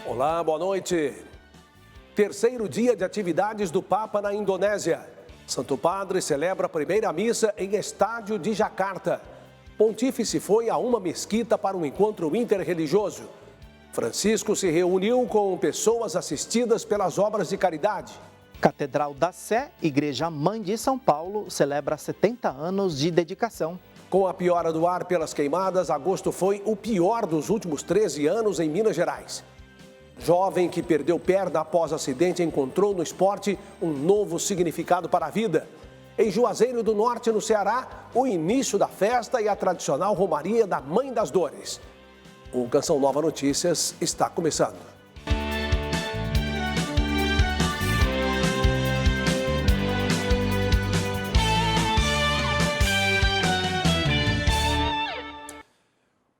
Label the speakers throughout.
Speaker 1: Olá, boa noite. Terceiro dia de atividades do Papa na Indonésia. Santo Padre celebra a primeira missa em estádio de Jacarta. Pontífice foi a uma mesquita para um encontro interreligioso. Francisco se reuniu com pessoas assistidas pelas obras de caridade.
Speaker 2: Catedral da Sé, Igreja Mãe de São Paulo, celebra 70 anos de dedicação.
Speaker 1: Com a piora do ar pelas queimadas, agosto foi o pior dos últimos 13 anos em Minas Gerais. Jovem que perdeu perna após acidente encontrou no esporte um novo significado para a vida. Em Juazeiro do Norte, no Ceará, o início da festa e a tradicional romaria da Mãe das Dores. O Canção Nova Notícias está começando.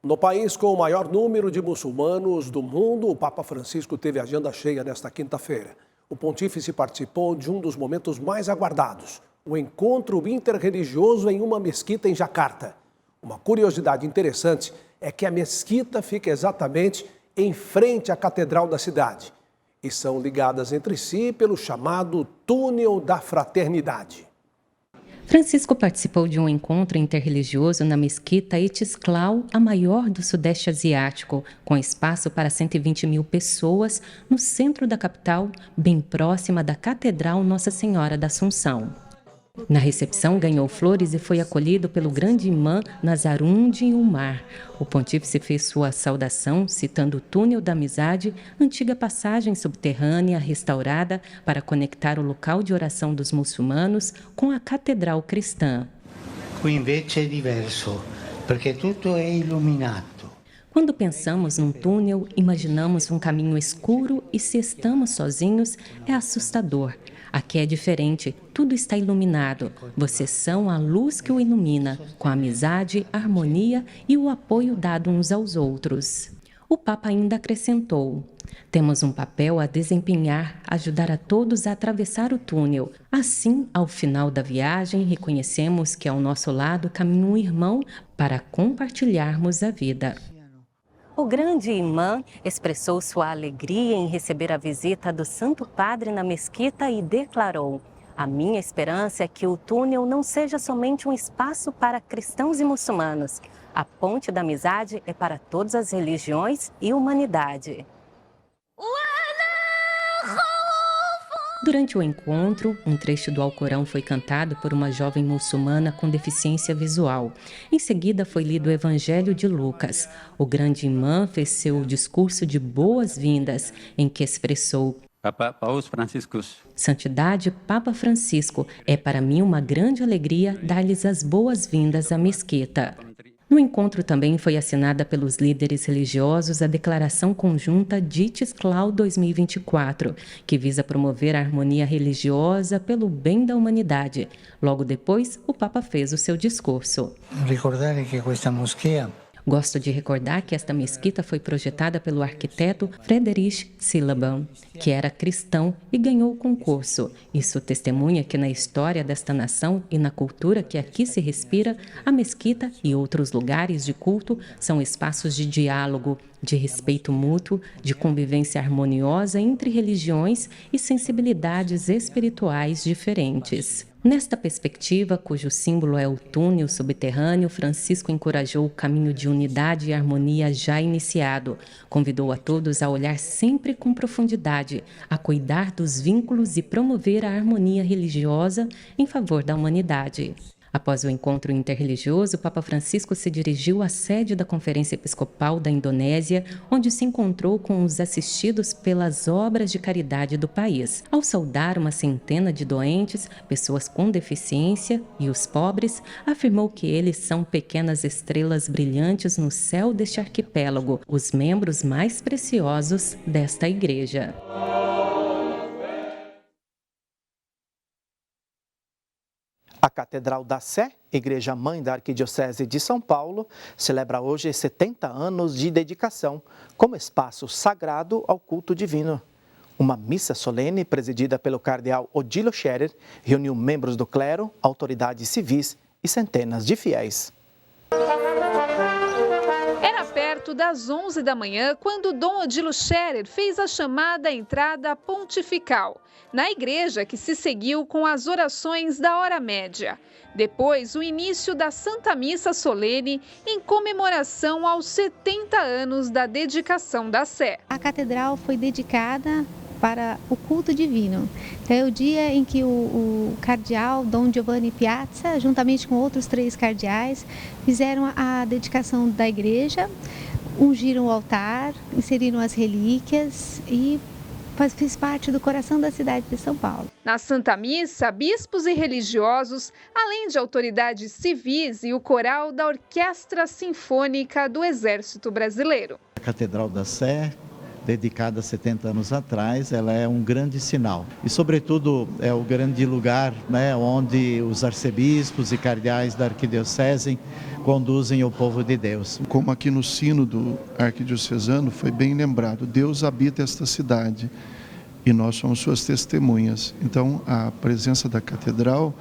Speaker 1: No país com o maior número de muçulmanos do mundo, o Papa Francisco teve agenda cheia nesta quinta-feira. O pontífice participou de um dos momentos mais aguardados, o encontro interreligioso em uma mesquita em Jacarta. Uma curiosidade interessante é que a mesquita fica exatamente em frente à Catedral da cidade e são ligadas entre si pelo chamado Túnel da Fraternidade.
Speaker 3: Francisco participou de um encontro interreligioso na mesquita Etisklau, a maior do Sudeste Asiático, com espaço para 120 mil pessoas, no centro da capital, bem próxima da Catedral Nossa Senhora da Assunção. Na recepção, ganhou flores e foi acolhido pelo grande imã Nazarundi Umar. O pontífice fez sua saudação citando o Túnel da Amizade, antiga passagem subterrânea restaurada para conectar o local de oração dos muçulmanos com a catedral cristã.
Speaker 4: Qui invece è diverso, perché tutto è illuminato.
Speaker 3: Quando pensamos num túnel, imaginamos um caminho escuro e se estamos sozinhos, é assustador. Aqui é diferente, tudo está iluminado. Vocês são a luz que o ilumina, com a amizade, a harmonia e o apoio dado uns aos outros. O Papa ainda acrescentou: temos um papel a desempenhar, ajudar a todos a atravessar o túnel. Assim, ao final da viagem, reconhecemos que ao nosso lado caminha um irmão para compartilharmos a vida. O grande imã expressou sua alegria em receber a visita do Santo Padre na mesquita e declarou: a minha esperança é que o túnel não seja somente um espaço para cristãos e muçulmanos. A ponte da amizade é para todas as religiões e humanidade. Durante o encontro, um trecho do Alcorão foi cantado por uma jovem muçulmana com deficiência visual. Em seguida, foi lido o Evangelho de Lucas. O grande imã fez seu discurso de boas-vindas, em que expressou:
Speaker 5: Papa Paus Franciscus.
Speaker 3: Santidade Papa Francisco, é para mim uma grande alegria dar-lhes as boas-vindas à mesquita. No encontro também foi assinada pelos líderes religiosos a Declaração Conjunta de Etisklau 2024, que visa promover a harmonia religiosa pelo bem da humanidade. Logo depois, o Papa fez o seu discurso.
Speaker 4: Ricordare che questa moschea
Speaker 3: Gosto de recordar que esta mesquita foi projetada pelo arquiteto Friedrich Silaban, que era cristão e ganhou o concurso. Isso testemunha que na história desta nação e na cultura que aqui se respira, a mesquita e outros lugares de culto são espaços de diálogo, de respeito mútuo, de convivência harmoniosa entre religiões e sensibilidades espirituais diferentes. Nesta perspectiva, cujo símbolo é o túnel subterrâneo, Francisco encorajou o caminho de unidade e harmonia já iniciado. Convidou a todos a olhar sempre com profundidade, a cuidar dos vínculos e promover a harmonia religiosa em favor da humanidade. Após o encontro interreligioso, o Papa Francisco se dirigiu à sede da Conferência Episcopal da Indonésia, onde se encontrou com os assistidos pelas obras de caridade do país. Ao saudar uma centena de doentes, pessoas com deficiência e os pobres, afirmou que eles são pequenas estrelas brilhantes no céu deste arquipélago, os membros mais preciosos desta igreja.
Speaker 2: A Catedral da Sé, Igreja Mãe da Arquidiocese de São Paulo, celebra hoje 70 anos de dedicação, como espaço sagrado ao culto divino. Uma missa solene presidida pelo cardeal Odilo Scherer reuniu membros do clero, autoridades civis e centenas de fiéis.
Speaker 6: perto das 11 da manhã, quando Dom Odilo Scherer fez a chamada entrada pontifical, na igreja que se seguiu com as orações da hora média. Depois, o início da Santa Missa Solene em comemoração aos 70 anos da dedicação da Sé.
Speaker 7: A catedral foi dedicada para o culto divino. Então, é o dia em que o cardeal Dom Giovanni Piazza, juntamente com outros 3 cardeais, fizeram a dedicação da igreja, ungiram o altar, inseriram as relíquias e fez parte do coração da cidade de São Paulo.
Speaker 6: Na Santa Missa, bispos e religiosos, além de autoridades civis e o coral da Orquestra Sinfônica do Exército Brasileiro.
Speaker 8: A Catedral da Sé, dedicada há 70 anos atrás, ela é um grande sinal. E, sobretudo, é o grande lugar, né, onde os arcebispos e cardeais da arquidiocese conduzem o povo de Deus.
Speaker 9: Como aqui no Sínodo Arquidiocesano foi bem lembrado, Deus habita esta cidade e nós somos suas testemunhas. Então, a presença da catedral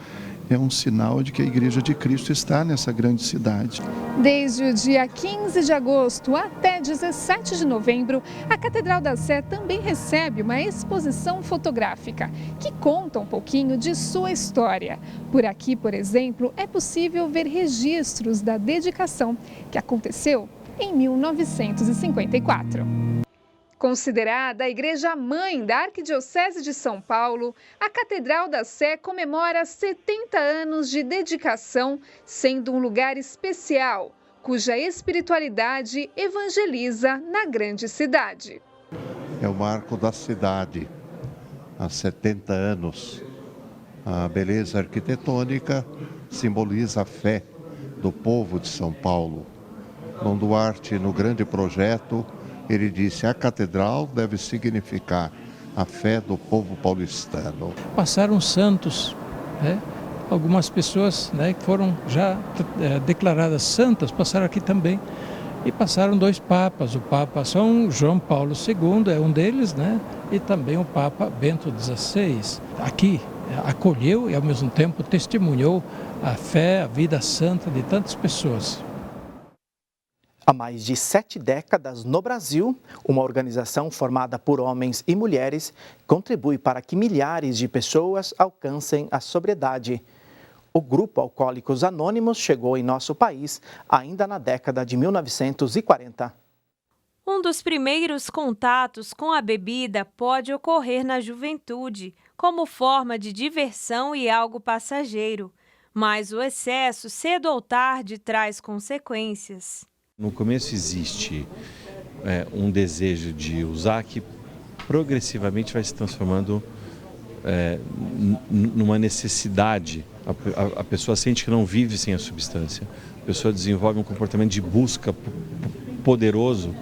Speaker 9: é um sinal de que a Igreja de Cristo está nessa grande cidade.
Speaker 6: Desde o dia 15 de agosto até 17 de novembro, a Catedral da Sé também recebe uma exposição fotográfica que conta um pouquinho de sua história. Por aqui, por exemplo, é possível ver registros da dedicação que aconteceu em 1954. Considerada a igreja-mãe da Arquidiocese de São Paulo, a Catedral da Sé comemora 70 anos de dedicação, sendo um lugar especial, cuja espiritualidade evangeliza na grande cidade.
Speaker 10: É o marco da cidade, há 70 anos. A beleza arquitetônica simboliza a fé do povo de São Paulo. Dom Duarte, no grande projeto, ele disse: a catedral deve significar a fé do povo paulistano.
Speaker 11: Passaram santos, né? Algumas pessoas, né, que foram já declaradas santas passaram aqui também. E passaram 2 papas, o Papa São João Paulo II é um deles, né? E também o Papa Bento XVI. Aqui acolheu e ao mesmo tempo testemunhou a fé, a vida santa de tantas pessoas.
Speaker 2: Há mais de 7 décadas no Brasil, uma organização formada por homens e mulheres contribui para que milhares de pessoas alcancem a sobriedade. O Grupo Alcoólicos Anônimos chegou em nosso país ainda na década de 1940.
Speaker 12: Um dos primeiros contatos com a bebida pode ocorrer na juventude, como forma de diversão e algo passageiro. Mas o excesso, cedo ou tarde, traz consequências.
Speaker 13: No começo existe um desejo de usar que progressivamente vai se transformando numa necessidade. A pessoa sente que não vive sem a substância. A pessoa desenvolve um comportamento de busca poderoso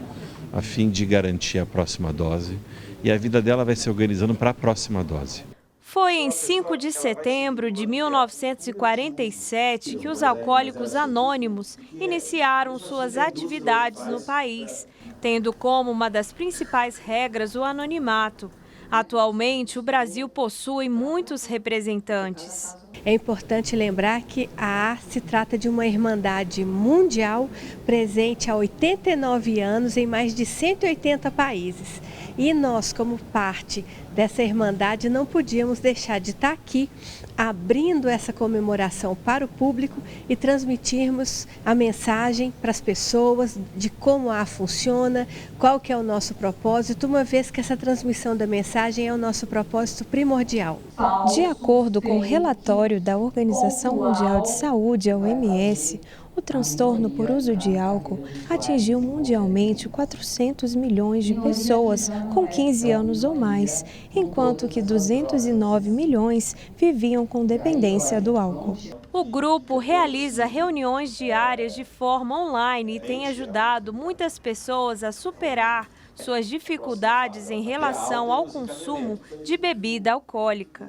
Speaker 13: a fim de garantir a próxima dose. E a vida dela vai se organizando para a próxima dose.
Speaker 12: Foi em 5 de setembro de 1947 que os Alcoólicos Anônimos iniciaram suas atividades no país, tendo como uma das principais regras o anonimato. Atualmente, o Brasil possui muitos representantes.
Speaker 14: É importante lembrar que a AR se trata de uma irmandade mundial presente há 89 anos em mais de 180 países. E nós, como parte dessa irmandade, não podíamos deixar de estar aqui abrindo essa comemoração para o público e transmitirmos a mensagem para as pessoas de como a AR funciona, qual que é o nosso propósito, uma vez que essa transmissão da mensagem é o nosso propósito primordial.
Speaker 15: De acordo com o relatório da Organização Mundial de Saúde, a OMS, o transtorno por uso de álcool atingiu mundialmente 400 milhões de pessoas com 15 anos ou mais, enquanto que 209 milhões viviam com dependência do álcool.
Speaker 12: O grupo realiza reuniões diárias de forma online e tem ajudado muitas pessoas a superar suas dificuldades em relação ao consumo de bebida alcoólica.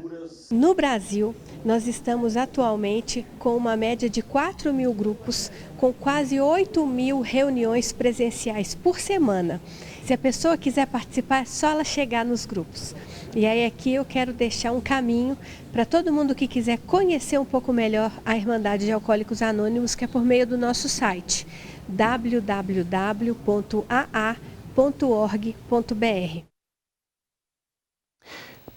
Speaker 14: No Brasil, nós estamos atualmente com uma média de 4.000 grupos, com quase 8.000 reuniões presenciais por semana. Se a pessoa quiser participar, é só ela chegar nos grupos. E aí aqui eu quero deixar um caminho para todo mundo que quiser conhecer um pouco melhor a Irmandade de Alcoólicos Anônimos, que é por meio do nosso site, www.aa.org.br.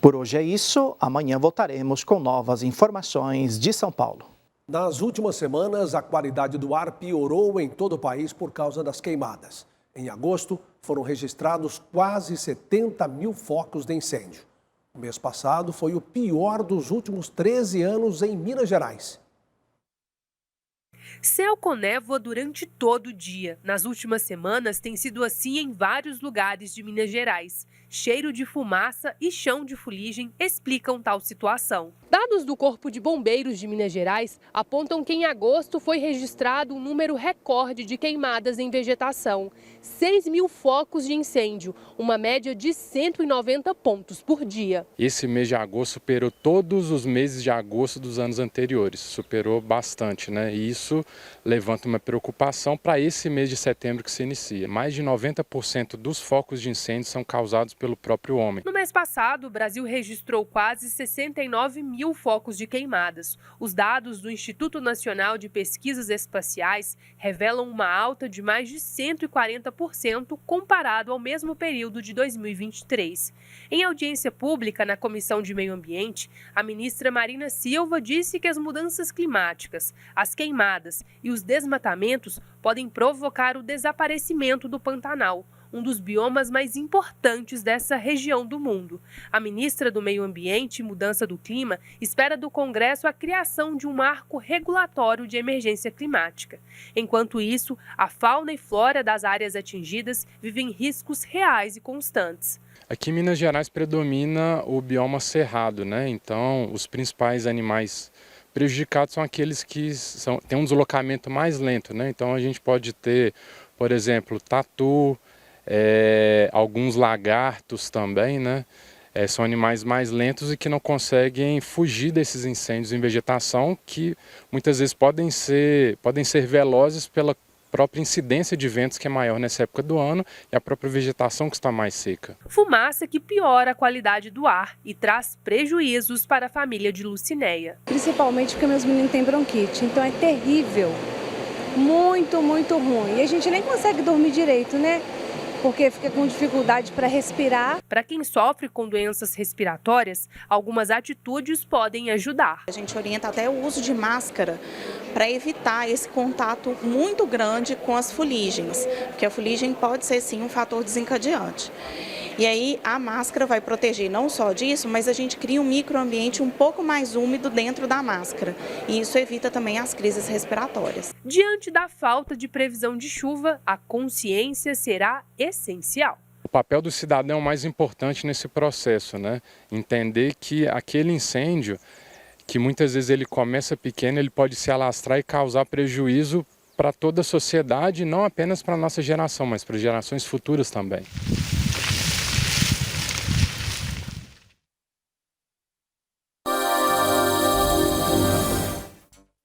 Speaker 2: Por hoje é isso. Amanhã voltaremos com novas informações de São Paulo.
Speaker 1: Nas últimas semanas, a qualidade do ar piorou em todo o país por causa das queimadas. Em agosto, foram registrados quase 70 mil focos de incêndio. O mês passado foi o pior dos últimos 13 anos em Minas Gerais.
Speaker 16: Céu com névoa durante todo o dia. Nas últimas semanas tem sido assim em vários lugares de Minas Gerais. Cheiro de fumaça e chão de fuligem explicam tal situação. Dados do Corpo de Bombeiros de Minas Gerais apontam que em agosto foi registrado um número recorde de queimadas em vegetação. 6 mil focos de incêndio, uma média de 190 pontos por dia.
Speaker 17: Esse mês de agosto superou todos os meses de agosto dos anos anteriores. Superou bastante, né? E isso levanta uma preocupação para esse mês de setembro que se inicia. Mais de 90% dos focos de incêndio são causados pelo próprio homem.
Speaker 16: No mês passado, o Brasil registrou quase 69 mil focos de queimadas. Os dados do Instituto Nacional de Pesquisas Espaciais revelam uma alta de mais de 140% comparado ao mesmo período de 2023. Em audiência pública na Comissão de Meio Ambiente, a ministra Marina Silva disse que as mudanças climáticas, as queimadas e os desmatamentos podem provocar o desaparecimento do Pantanal, um dos biomas mais importantes dessa região do mundo. A ministra do Meio Ambiente e Mudança do Clima espera do Congresso a criação de um marco regulatório de emergência climática. Enquanto isso, a fauna e flora das áreas atingidas vivem riscos reais e constantes.
Speaker 17: Aqui em Minas Gerais predomina o bioma cerrado, né? Então, os principais animais prejudicados são aqueles que têm um deslocamento mais lento, né? Então, a gente pode ter, por exemplo, tatu, alguns lagartos também, né? São animais mais lentos e que não conseguem fugir desses incêndios em vegetação, que muitas vezes podem ser velozes pela própria incidência de ventos que é maior nessa época do ano e a própria vegetação que está mais seca.
Speaker 16: Fumaça que piora a qualidade do ar e traz prejuízos para a família de Lucinéia.
Speaker 18: Principalmente porque meus meninos têm bronquite, então é terrível, muito, muito ruim. E a gente nem consegue dormir direito, né? Porque fica com dificuldade para respirar.
Speaker 16: Para quem sofre com doenças respiratórias, algumas atitudes podem ajudar.
Speaker 19: A gente orienta até o uso de máscara para evitar esse contato muito grande com as fuligens, porque a fuligem pode ser sim um fator desencadeante. E aí a máscara vai proteger não só disso, mas a gente cria um microambiente um pouco mais úmido dentro da máscara. E isso evita também as crises respiratórias.
Speaker 16: Diante da falta de previsão de chuva, a consciência será essencial.
Speaker 17: O papel do cidadão é o mais importante nesse processo, né? Entender que aquele incêndio, que muitas vezes ele começa pequeno, ele pode se alastrar e causar prejuízo para toda a sociedade, não apenas para a nossa geração, mas para gerações futuras também.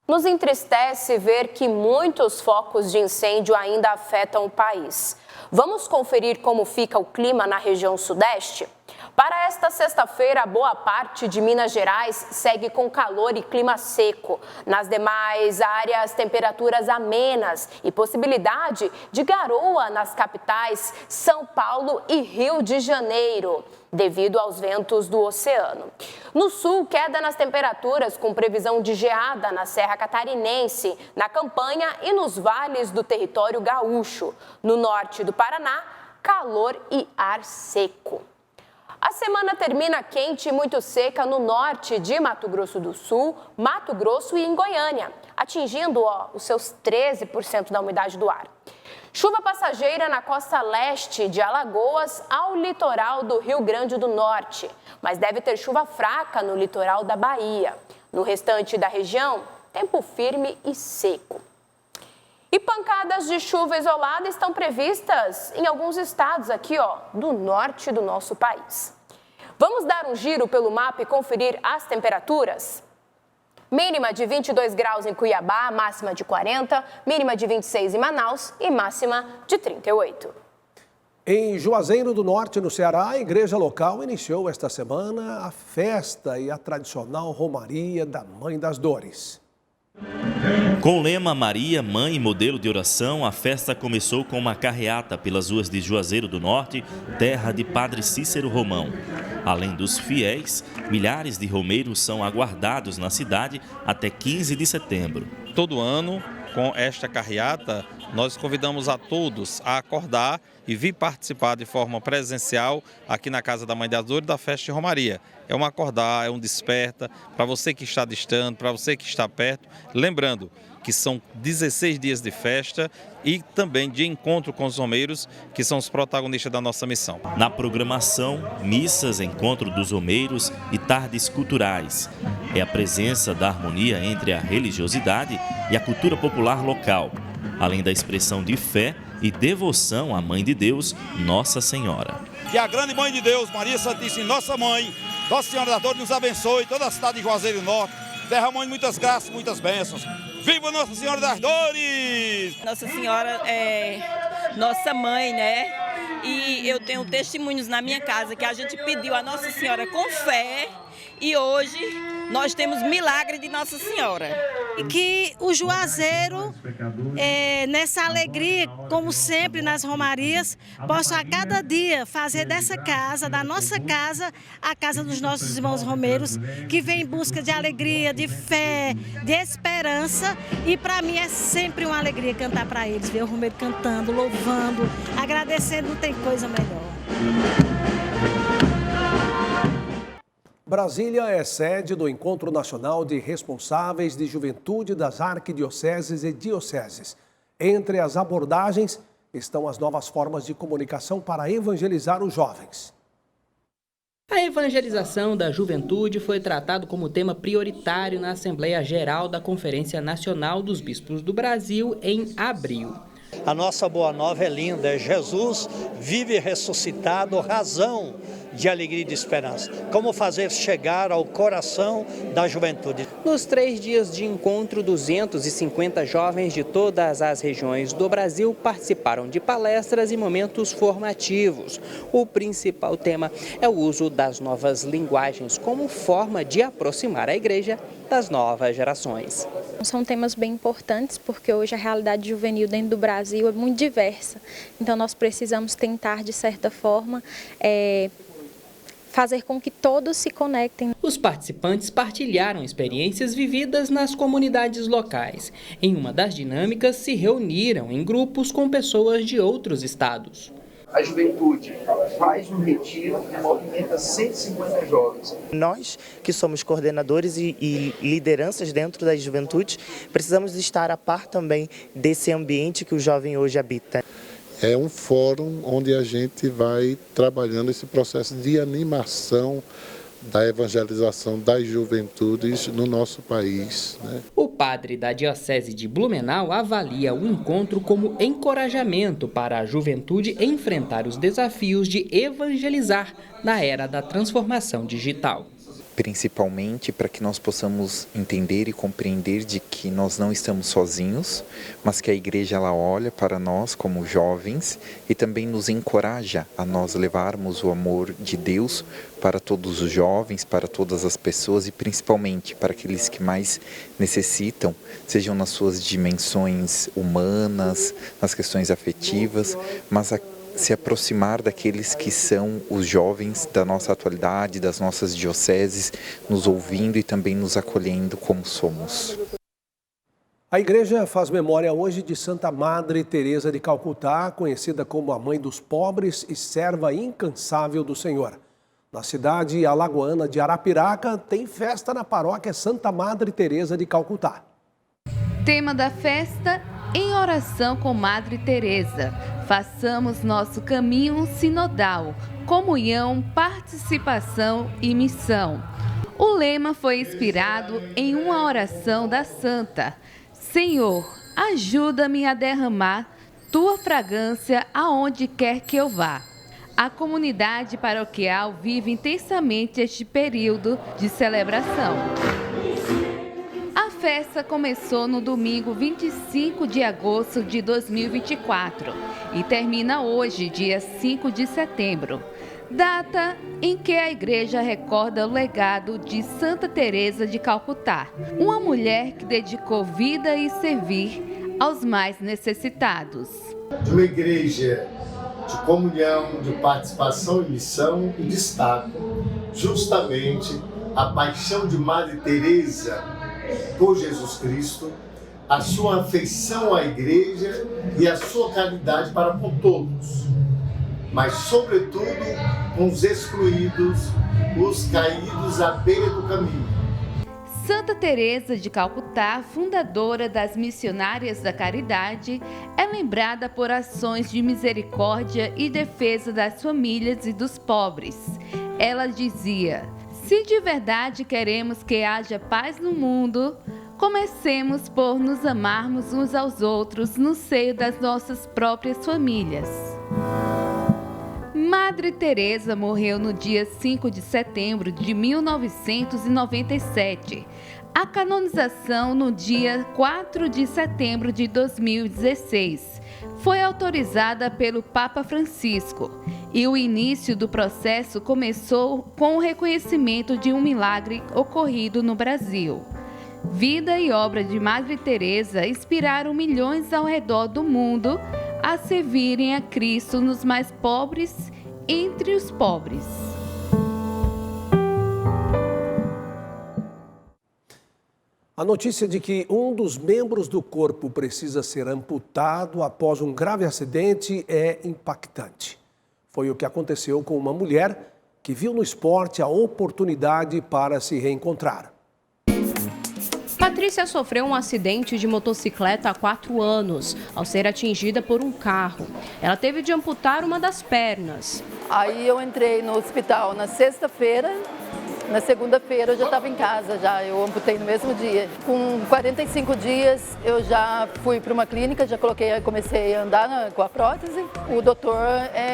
Speaker 20: Nos entristece ver que muitos focos de incêndio ainda afetam o país. Vamos conferir como fica o clima na região sudeste? Para esta sexta-feira, boa parte de Minas Gerais segue com calor e clima seco. Nas demais áreas, temperaturas amenas e possibilidade de garoa nas capitais São Paulo e Rio de Janeiro, devido aos ventos do oceano. No sul, queda nas temperaturas com previsão de geada na Serra Catarinense, na Campanha e nos vales do território gaúcho. No norte do Paraná, calor e ar seco. A semana termina quente e muito seca no norte de Mato Grosso do Sul, Mato Grosso e em Goiânia, atingindo os seus 13% da umidade do ar. Chuva passageira na costa leste de Alagoas ao litoral do Rio Grande do Norte, mas deve ter chuva fraca no litoral da Bahia. No restante da região, tempo firme e seco. E pancadas de chuva isolada estão previstas em alguns estados aqui, do norte do nosso país. Vamos dar um giro pelo mapa e conferir as temperaturas? Mínima de 22 graus em Cuiabá, máxima de 40, mínima de 26 em Manaus e máxima de 38.
Speaker 1: Em Juazeiro do Norte, no Ceará, a igreja local iniciou esta semana a festa e a tradicional romaria da Mãe das Dores.
Speaker 21: Com o lema Maria, Mãe e Modelo de Oração, a festa começou com uma carreata pelas ruas de Juazeiro do Norte, terra de Padre Cícero Romão. Além dos fiéis, milhares de romeiros são aguardados na cidade até 15 de setembro.
Speaker 22: Todo ano, com esta carreata, nós convidamos a todos a acordar e vir participar de forma presencial aqui na Casa da Mãe das Dores da Festa de Romaria. É um acordar, é um desperta para você que está distante, para você que está perto. Lembrando que são 16 dias de festa e também de encontro com os romeiros, que são os protagonistas da nossa missão.
Speaker 21: Na programação, missas, encontro dos romeiros e tardes culturais. É a presença da harmonia entre a religiosidade e a cultura popular local, além da expressão de fé e devoção à Mãe de Deus, Nossa Senhora.
Speaker 23: Que a grande Mãe de Deus, Maria Santíssima, Nossa Mãe, Nossa Senhora das Dores, nos abençoe, toda a cidade de Juazeiro do Norte, derramando muitas graças, muitas bênçãos. Viva Nossa Senhora das Dores!
Speaker 24: Nossa Senhora é nossa mãe, né? E eu tenho testemunhos na minha casa que a gente pediu a Nossa Senhora com fé e hoje nós temos milagre de Nossa Senhora.
Speaker 25: E que o Juazeiro, nessa alegria, como sempre nas romarias, possa a cada dia fazer dessa casa, da nossa casa, a casa dos nossos irmãos romeiros, que vem em busca de alegria, de fé, de esperança. E para mim é sempre uma alegria cantar para eles, ver o romeiro cantando, louvando, agradecendo, não tem coisa melhor.
Speaker 1: Brasília é sede do Encontro Nacional de Responsáveis de Juventude das Arquidioceses e Dioceses. Entre as abordagens estão as novas formas de comunicação para evangelizar os jovens.
Speaker 26: A evangelização da juventude foi tratado como tema prioritário na Assembleia Geral da Conferência Nacional dos Bispos do Brasil em abril.
Speaker 27: A nossa boa nova é linda, é Jesus vive ressuscitado, razão de alegria e de esperança. Como fazer chegar ao coração da juventude?
Speaker 26: Nos 3 dias de encontro, 250 jovens de todas as regiões do Brasil participaram de palestras e momentos formativos. O principal tema é o uso das novas linguagens como forma de aproximar a igreja das novas gerações.
Speaker 28: São temas bem importantes porque hoje a realidade juvenil dentro do Brasil é muito diversa. Então nós precisamos tentar, de certa forma, fazer com que todos se conectem.
Speaker 26: Os participantes partilharam experiências vividas nas comunidades locais. Em uma das dinâmicas, se reuniram em grupos com pessoas de outros estados.
Speaker 29: A juventude faz um retiro e movimenta 150 jovens.
Speaker 30: Nós, que somos coordenadores e lideranças dentro das juventudes, precisamos estar a par também desse ambiente que o jovem hoje habita.
Speaker 31: É um fórum onde a gente vai trabalhando esse processo de animação da evangelização das juventudes no nosso país, né?
Speaker 26: O padre da Diocese de Blumenau avalia o encontro como encorajamento para a juventude enfrentar os desafios de evangelizar na era da transformação digital.
Speaker 32: Principalmente para que nós possamos entender e compreender de que nós não estamos sozinhos, mas que a igreja ela olha para nós como jovens e também nos encoraja a nós levarmos o amor de Deus para todos os jovens, para todas as pessoas e principalmente para aqueles que mais necessitam, sejam nas suas dimensões humanas, nas questões afetivas, mas se aproximar daqueles que são os jovens da nossa atualidade, das nossas dioceses, nos ouvindo e também nos acolhendo como somos.
Speaker 1: A igreja faz memória hoje de Santa Madre Teresa de Calcutá, conhecida como a mãe dos pobres e serva incansável do Senhor. Na cidade alagoana de Arapiraca, tem festa na paróquia Santa Madre Teresa de Calcutá.
Speaker 33: Tema da festa: em oração com Madre Teresa. Façamos nosso caminho sinodal, comunhão, participação e missão. O lema foi inspirado em uma oração da santa: Senhor, ajuda-me a derramar tua fragrância aonde quer que eu vá. A comunidade paroquial vive intensamente este período de celebração. A festa começou no domingo 25 de agosto de 2024 e termina hoje, dia 5 de setembro, data em que a igreja recorda o legado de Santa Teresa de Calcutá, uma mulher que dedicou vida e servir aos mais necessitados.
Speaker 3: De uma igreja de comunhão, de participação em missão, e destaco justamente a paixão de Madre Teresa por Jesus Cristo, a sua afeição à igreja e a sua caridade para com todos, mas sobretudo com os excluídos, os caídos à beira do caminho.
Speaker 33: Santa Teresa de Calcutá, fundadora das Missionárias da Caridade, é lembrada por ações de misericórdia e defesa das famílias e dos pobres. Ela dizia: se de verdade queremos que haja paz no mundo, comecemos por nos amarmos uns aos outros no seio das nossas próprias famílias. Madre Teresa morreu no dia 5 de setembro de 1997. A canonização no dia 4 de setembro de 2016 foi autorizada pelo Papa Francisco e o início do processo começou com o reconhecimento de um milagre ocorrido no Brasil. Vida e obra de Madre Teresa inspiraram milhões ao redor do mundo a servirem a Cristo nos mais pobres entre os pobres.
Speaker 1: A notícia de que um dos membros do corpo precisa ser amputado após um grave acidente é impactante. Foi o que aconteceu com uma mulher que viu no esporte a oportunidade para se reencontrar.
Speaker 4: Patrícia sofreu um acidente de motocicleta há 4 anos, ao ser atingida por um carro. Ela teve de amputar uma das pernas.
Speaker 5: Aí eu entrei no hospital na sexta-feira, na segunda-feira eu já estava em casa, eu amputei no mesmo dia. Com 45 dias eu já fui para uma clínica, comecei a andar com a prótese. O doutor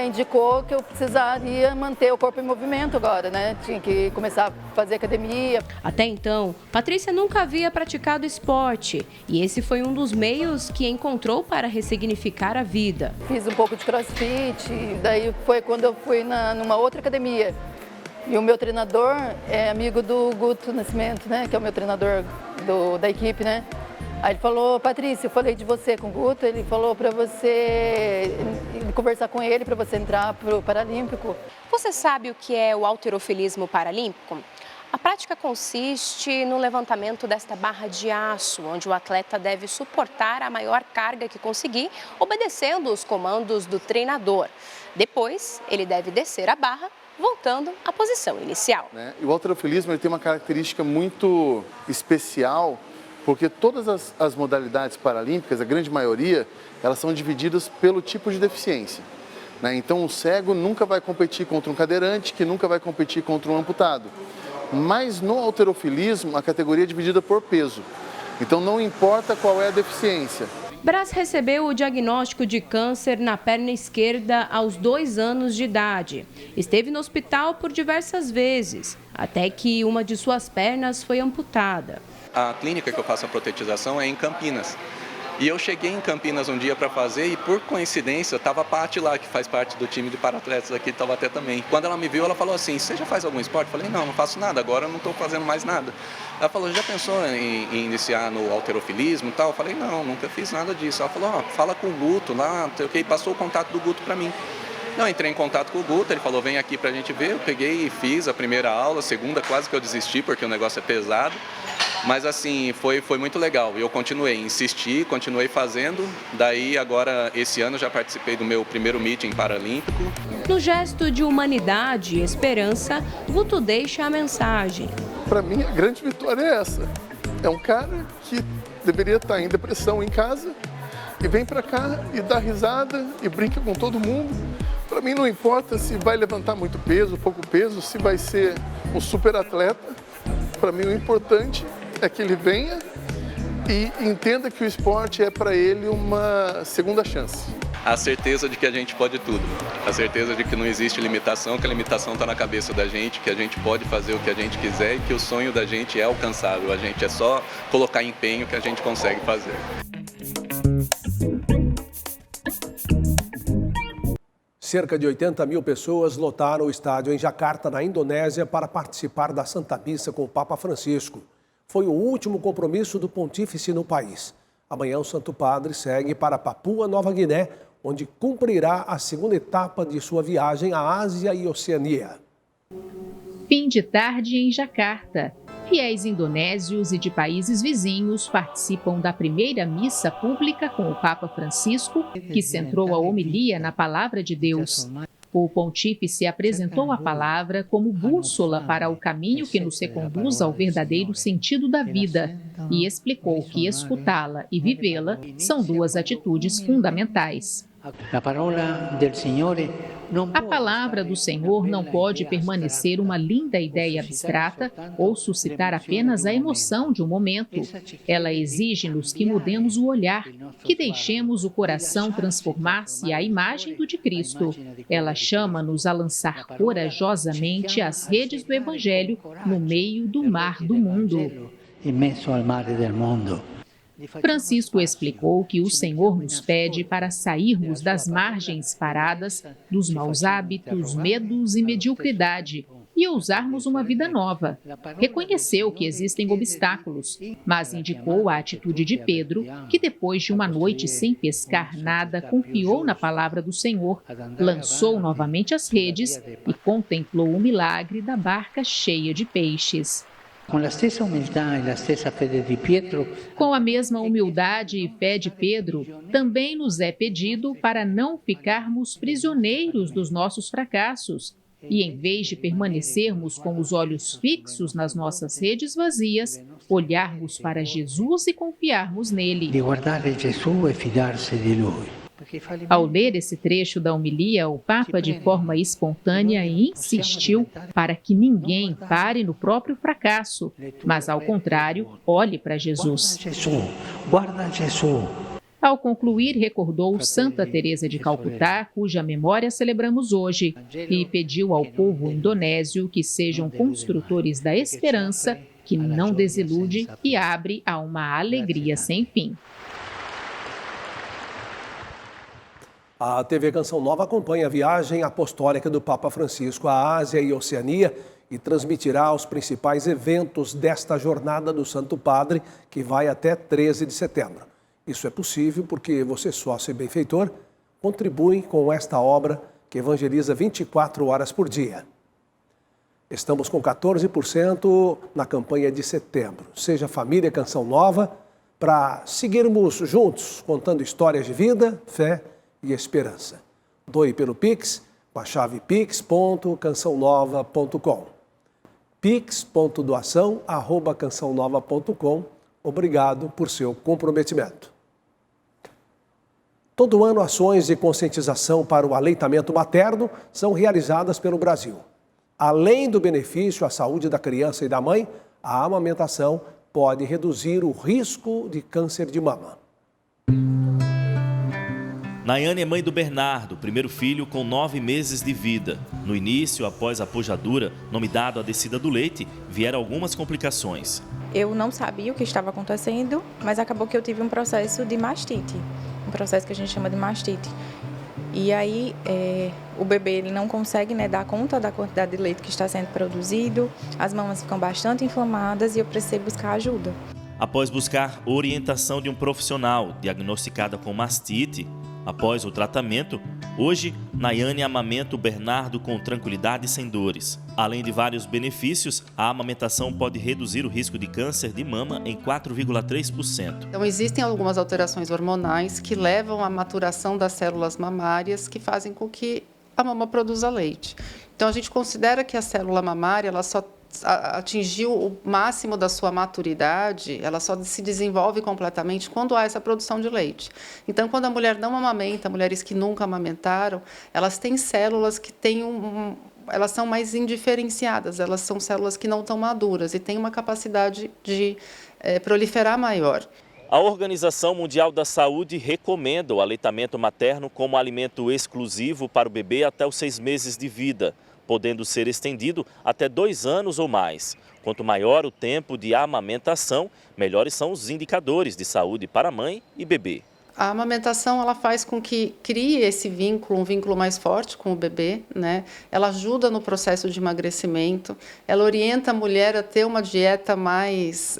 Speaker 5: indicou que eu precisaria manter o corpo em movimento agora, né? Tinha que começar a fazer academia.
Speaker 4: Até então, Patrícia nunca havia praticado esporte e esse foi um dos meios que encontrou para ressignificar a vida.
Speaker 5: Fiz um pouco de crossfit, daí foi quando eu fui numa outra academia. E o meu treinador é amigo do Guto Nascimento, né? Que é o meu treinador da equipe, né? Aí ele falou: Patrícia, eu falei de você com o Guto, ele falou para você conversar com ele para você entrar para o Paralímpico.
Speaker 20: Você sabe o que é o halterofilismo paralímpico? A prática consiste no levantamento desta barra de aço, onde o atleta deve suportar a maior carga que conseguir, obedecendo os comandos do treinador. Depois, ele deve descer a barra, voltando à posição inicial.
Speaker 6: E o halterofilismo tem uma característica muito especial, porque todas as modalidades paralímpicas, a grande maioria, elas são divididas pelo tipo de deficiência. Então, o cego nunca vai competir contra um cadeirante, que nunca vai competir contra um amputado. Mas no halterofilismo, a categoria é dividida por peso. Então, não importa qual é a deficiência.
Speaker 4: Brás recebeu o diagnóstico de câncer na perna esquerda aos 2 anos de idade. Esteve no hospital por diversas vezes, até que uma de suas pernas foi amputada.
Speaker 7: A clínica que eu faço a protetização é em Campinas. E eu cheguei em Campinas um dia para fazer e, por coincidência, estava a Paty lá, que faz parte do time de para-atletas aqui de Taubaté também. Quando ela me viu, ela falou assim: você já faz algum esporte? Eu falei: não faço nada, agora eu não estou fazendo mais nada. Ela falou: já pensou em iniciar no halterofilismo e tal? Eu falei: não, nunca fiz nada disso. Ela falou: fala com o Guto lá, e passou o contato do Guto para mim. Eu entrei em contato com o Guto, ele falou: vem aqui pra gente ver. Eu peguei e fiz a primeira aula, a segunda quase que eu desisti, porque o negócio é pesado. Mas assim, foi muito legal. Eu insisti, continuei fazendo. Daí agora, esse ano, já participei do meu primeiro meeting paralímpico.
Speaker 4: No gesto de humanidade e esperança, Guto deixa a mensagem.
Speaker 6: Para mim, a grande vitória é essa. É um cara que deveria estar em depressão em casa e vem para cá e dá risada e brinca com todo mundo. Para mim não importa se vai levantar muito peso, pouco peso, se vai ser um super atleta. Para mim o importante é que ele venha e entenda que o esporte é para ele uma segunda chance.
Speaker 7: a certeza de que a gente pode tudo, a certeza de que não existe limitação, que a limitação está na cabeça da gente, que a gente pode fazer o que a gente quiser e que o sonho da gente é alcançável, a gente é só colocar empenho que a gente consegue fazer.
Speaker 1: Cerca de 80 mil pessoas lotaram o estádio em Jakarta, na Indonésia, para participar da Santa Missa com o Papa Francisco. Foi o último compromisso do pontífice no país. Amanhã o Santo Padre segue para Papua Nova Guiné, onde cumprirá a segunda etapa de sua viagem à Ásia e Oceania.
Speaker 2: Fim de tarde em Jakarta. Fiéis indonésios e de países vizinhos participam da primeira missa pública com o Papa Francisco, que centrou a homilia na Palavra de Deus. O pontífice apresentou a palavra como bússola para o caminho que nos reconduz ao verdadeiro sentido da vida e explicou que escutá-la e vivê-la são duas atitudes fundamentais. A palavra do Senhor não pode permanecer uma linda ideia abstrata ou suscitar apenas a emoção de um momento. Ela exige-nos que mudemos o olhar, que deixemos o coração transformar-se à imagem do de Cristo. Ela chama-nos a lançar corajosamente as redes do Evangelho no meio do mar do mundo. Francisco explicou que o Senhor nos pede para sairmos das margens paradas, dos maus hábitos, medos e mediocridade e ousarmos uma vida nova. Reconheceu que existem obstáculos, mas indicou a atitude de Pedro, que depois de uma noite sem pescar nada, confiou na palavra do Senhor, lançou novamente as redes e contemplou o milagre da barca cheia de peixes. Com a mesma humildade e fé de Pedro, também nos é pedido para não ficarmos prisioneiros dos nossos fracassos e, em vez de permanecermos com os olhos fixos nas nossas redes vazias, olharmos para Jesus e confiarmos nele. Ao ler esse trecho da homilia, o Papa, de forma espontânea, insistiu para que ninguém pare no próprio fracasso, mas, ao contrário, olhe para Jesus. Ao concluir, recordou Santa Teresa de Calcutá, cuja memória celebramos hoje, e pediu ao povo indonésio que sejam construtores da esperança, que não desilude e abre a uma alegria sem fim.
Speaker 1: A TV Canção Nova acompanha a viagem apostólica do Papa Francisco à Ásia e Oceania e transmitirá os principais eventos desta jornada do Santo Padre, que vai até 13 de setembro. Isso é possível porque você, sócio e benfeitor, contribui com esta obra que evangeliza 24 horas por dia. Estamos com 14% na campanha de setembro. Seja Família Canção Nova, para seguirmos juntos, contando histórias de vida, fé e esperança. Doe pelo Pix, com a chave pix.cançãonova.com. pix.doação@cançãonova.com. Obrigado por seu comprometimento. Todo ano, ações de conscientização para o aleitamento materno são realizadas pelo Brasil. Além do benefício à saúde da criança e da mãe, a amamentação pode reduzir o risco de câncer de mama.
Speaker 21: Nayane é mãe do Bernardo, primeiro filho com 9 meses de vida. No início, após a pujadura, nome dado à descida do leite, vieram algumas complicações.
Speaker 8: Eu não sabia o que estava acontecendo, mas acabou que eu tive um processo de mastite, um processo que a gente chama de mastite. E aí, o bebê ele não consegue, dar conta da quantidade de leite que está sendo produzido, as mamas ficam bastante inflamadas e eu precisei buscar ajuda.
Speaker 21: Após buscar orientação de um profissional diagnosticada com mastite, após o tratamento, hoje, Nayane amamenta o Bernardo com tranquilidade e sem dores. Além de vários benefícios, a amamentação pode reduzir o risco de câncer de mama em 4,3%.
Speaker 9: Então, existem algumas alterações hormonais que levam à maturação das células mamárias que fazem com que a mama produza leite. Então, a gente considera que a célula mamária ela só atingiu o máximo da sua maturidade, ela só se desenvolve completamente quando há essa produção de leite. Então, quando a mulher não amamenta, mulheres que nunca amamentaram, elas têm células que têm elas são mais indiferenciadas, elas são células que não estão maduras e têm uma capacidade de proliferar maior.
Speaker 21: A Organização Mundial da Saúde recomenda o aleitamento materno como alimento exclusivo para o bebê até os 6 meses de vida, podendo ser estendido até 2 anos ou mais. Quanto maior o tempo de amamentação, melhores são os indicadores de saúde para a mãe e bebê.
Speaker 9: A amamentação ela faz com que crie esse vínculo, um vínculo mais forte com o bebê, né? Ela ajuda no processo de emagrecimento, ela orienta a mulher a ter uma dieta mais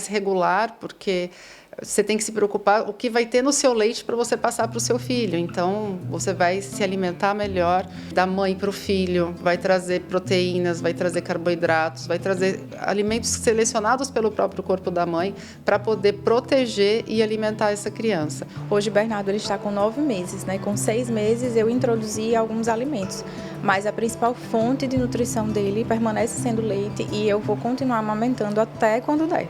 Speaker 9: regular, porque você tem que se preocupar o que vai ter no seu leite para você passar para o seu filho. Então, você vai se alimentar melhor da mãe para o filho, vai trazer proteínas, vai trazer carboidratos, vai trazer alimentos selecionados pelo próprio corpo da mãe para poder proteger e alimentar essa criança.
Speaker 8: Hoje o Bernardo ele está com 9 meses, né? Com 6 meses eu introduzi alguns alimentos, mas a principal fonte de nutrição dele permanece sendo leite e eu vou continuar amamentando até quando der.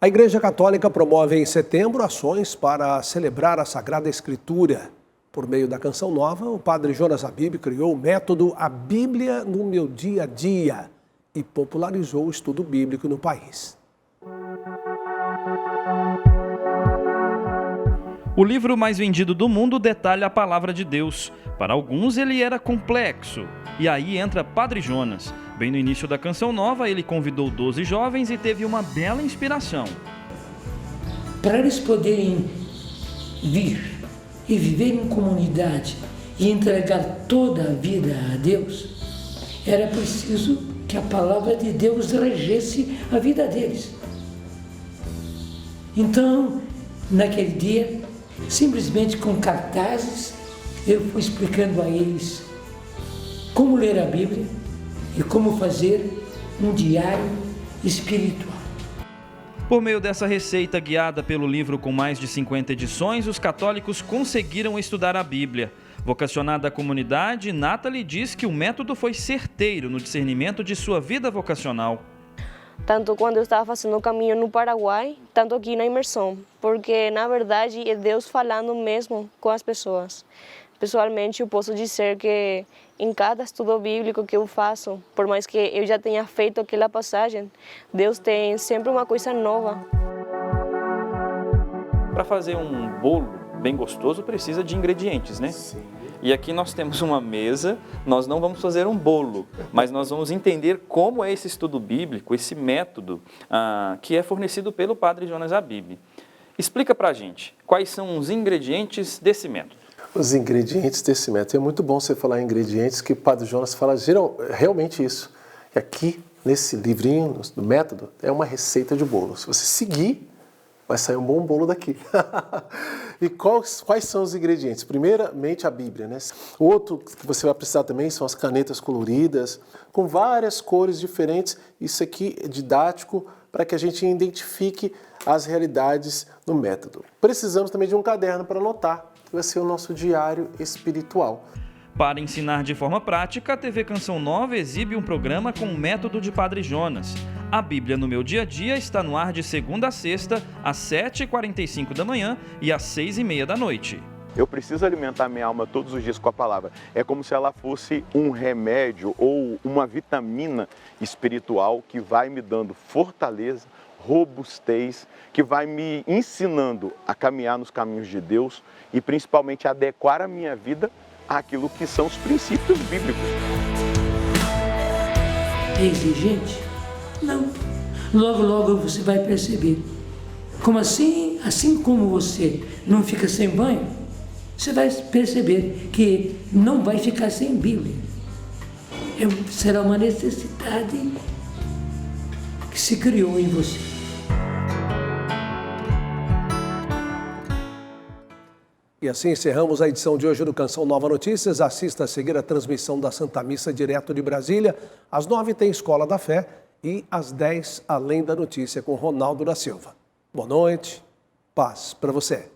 Speaker 1: A Igreja Católica promove em setembro ações para celebrar a Sagrada Escritura. Por meio da Canção Nova, o padre Jonas Habib criou o método A Bíblia no Meu Dia a Dia e popularizou o estudo bíblico no país.
Speaker 10: O livro mais vendido do mundo detalha a palavra de Deus. Para alguns ele era complexo. E aí entra Padre Jonas. Bem no início da Canção Nova, ele convidou 12 jovens e teve uma bela inspiração.
Speaker 11: Para eles poderem vir e viver em comunidade e entregar toda a vida a Deus, era preciso que a palavra de Deus regesse a vida deles. Então, naquele dia, simplesmente com cartazes, eu fui explicando a eles como ler a Bíblia e como fazer um diário espiritual.
Speaker 10: Por meio dessa receita guiada pelo livro com mais de 50 edições, os católicos conseguiram estudar a Bíblia. Vocacionada à comunidade, Nathalie diz que o método foi certeiro no discernimento de sua vida vocacional.
Speaker 12: Tanto quando eu estava fazendo o caminho no Paraguai, tanto aqui na imersão, porque na verdade é Deus falando mesmo com as pessoas. Pessoalmente, eu posso dizer que em cada estudo bíblico que eu faço, por mais que eu já tenha feito aquela passagem, Deus tem sempre uma coisa nova.
Speaker 10: Para fazer um bolo bem gostoso, precisa de ingredientes, né? Sim. E aqui nós temos uma mesa, nós não vamos fazer um bolo, mas nós vamos entender como é esse estudo bíblico, esse método que é fornecido pelo padre Jonas Habib. Explica para a gente quais são os ingredientes desse método.
Speaker 13: Os ingredientes desse método. É muito bom você falar em ingredientes, que o padre Jonas fala realmente isso. E aqui, nesse livrinho do método, é uma receita de bolo. Se você seguir, vai sair um bom bolo daqui. E quais são os ingredientes? Primeiramente, a Bíblia, né? O outro que você vai precisar também são as canetas coloridas, com várias cores diferentes. Isso aqui é didático para que a gente identifique as realidades no método. Precisamos também de um caderno para anotar, que vai ser o nosso diário espiritual.
Speaker 10: Para ensinar de forma prática, a TV Canção Nova exibe um programa com o método de Padre Jonas. A Bíblia no Meu Dia a Dia está no ar de segunda a sexta, às 7h45 da manhã e às 6h30 da noite.
Speaker 14: Eu preciso alimentar minha alma todos os dias com a palavra. É como se ela fosse um remédio ou uma vitamina espiritual que vai me dando fortaleza, robustez, que vai me ensinando a caminhar nos caminhos de Deus e principalmente a adequar a minha vida àquilo que são os princípios bíblicos.
Speaker 11: É exigente? Não. Logo, logo você vai perceber. Como assim? Assim como você não fica sem banho, você vai perceber que não vai ficar sem Bíblia. Será uma necessidade que se criou em você.
Speaker 1: E assim encerramos a edição de hoje do Canção Nova Notícias. Assista a seguir a transmissão da Santa Missa direto de Brasília. Às 9h tem Escola da Fé e às 10h Além da Notícia com Ronaldo da Silva. Boa noite, paz para você.